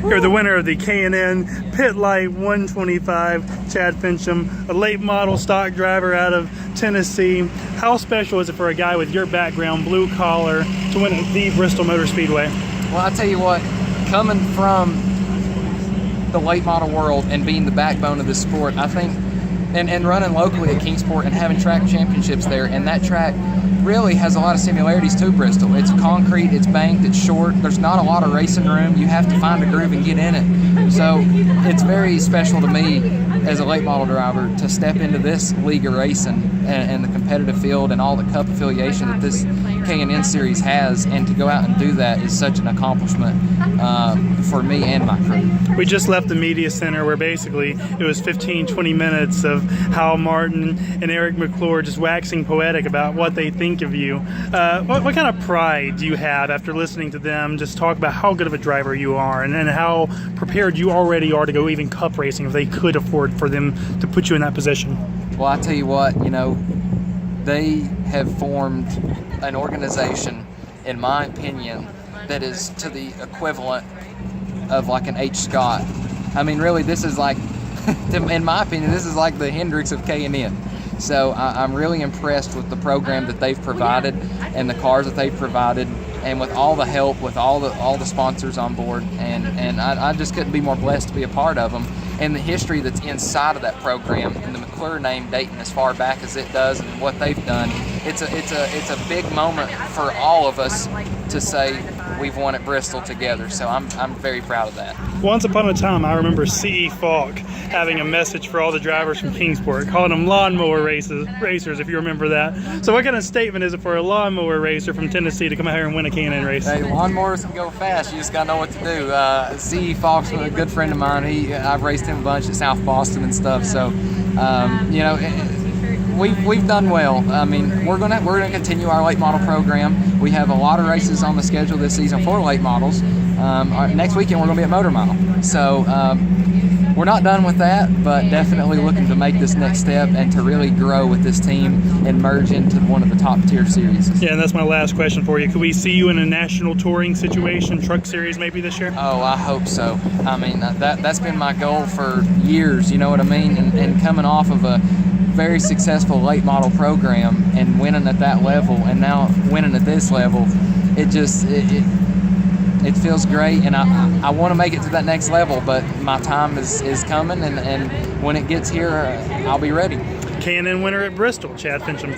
You're the winner of the K&N Pit Light 125, Chad Finchum, a late model stock driver out of Tennessee. How special is it for a guy with your background, blue collar, to win at the Bristol Motor Speedway? Well, I tell you what, coming from the late model world and being the backbone of this sport, I think, and running locally at Kingsport and having track championships there, and that track really has a lot of similarities to Bristol. It's concrete, it's banked, it's short, there's not a lot of racing room. You have to find a groove and get in it. So it's very special to me as a late model driver to step into this league of racing and the competitive field and all the cup affiliation that this K&N series has, and to go out and do that is such an accomplishment for me and my crew. We just left the media center where basically it was 15-20 minutes of Hal Martin and Eric McClure just waxing poetic about what they think of you. What kind of pride do you have after listening to them just talk about how good of a driver you are and how prepared you already are to go even cup racing if they could afford for them to put you in that position? Well, I tell you what, they have formed an organization, in my opinion, that is to the equivalent of like an H. Scott. I mean, really, this is like, in my opinion, this is like the Hendrix of K&N. So I'm really impressed with the program that they've provided and the cars that they've provided, and with all the help, with all the sponsors on board, and I just couldn't be more blessed to be a part of them. And the history that's inside of that program, and the McClure name dating as far back as it does, and what they've done, it's a big moment for all of us to say we've won at Bristol together. So I'm very proud of that. Once upon a time, I remember C.E. Falk having a message for all the drivers from Kingsport, calling them lawnmower racers, if you remember that. So what kind of statement is it for a lawnmower racer from Tennessee to come out here and win a K&N race? Hey, lawnmowers can go fast. You just got to know what to do. C.E. Falk's a good friend of mine. I've raced him a bunch at South Boston and stuff. So, we've done well. I mean, we're gonna continue our late model program. We have a lot of races on the schedule this season for late models. Next weekend we're gonna be at Motor Mile. So we're not done with that, but definitely looking to make this next step and to really grow with this team and merge into one of the top tier series. Yeah, and that's my last question for you. Could we see you in a national touring situation, truck series maybe this year? Oh, I hope so. I mean, that's been my goal for years, you know what I mean? And coming off of a very successful late model program and winning at that level, and now winning at this level, it feels great, and I want to make it to that next level, but my time is coming, and when it gets here, I'll be ready. K&N winner at Bristol, Chad Finchum.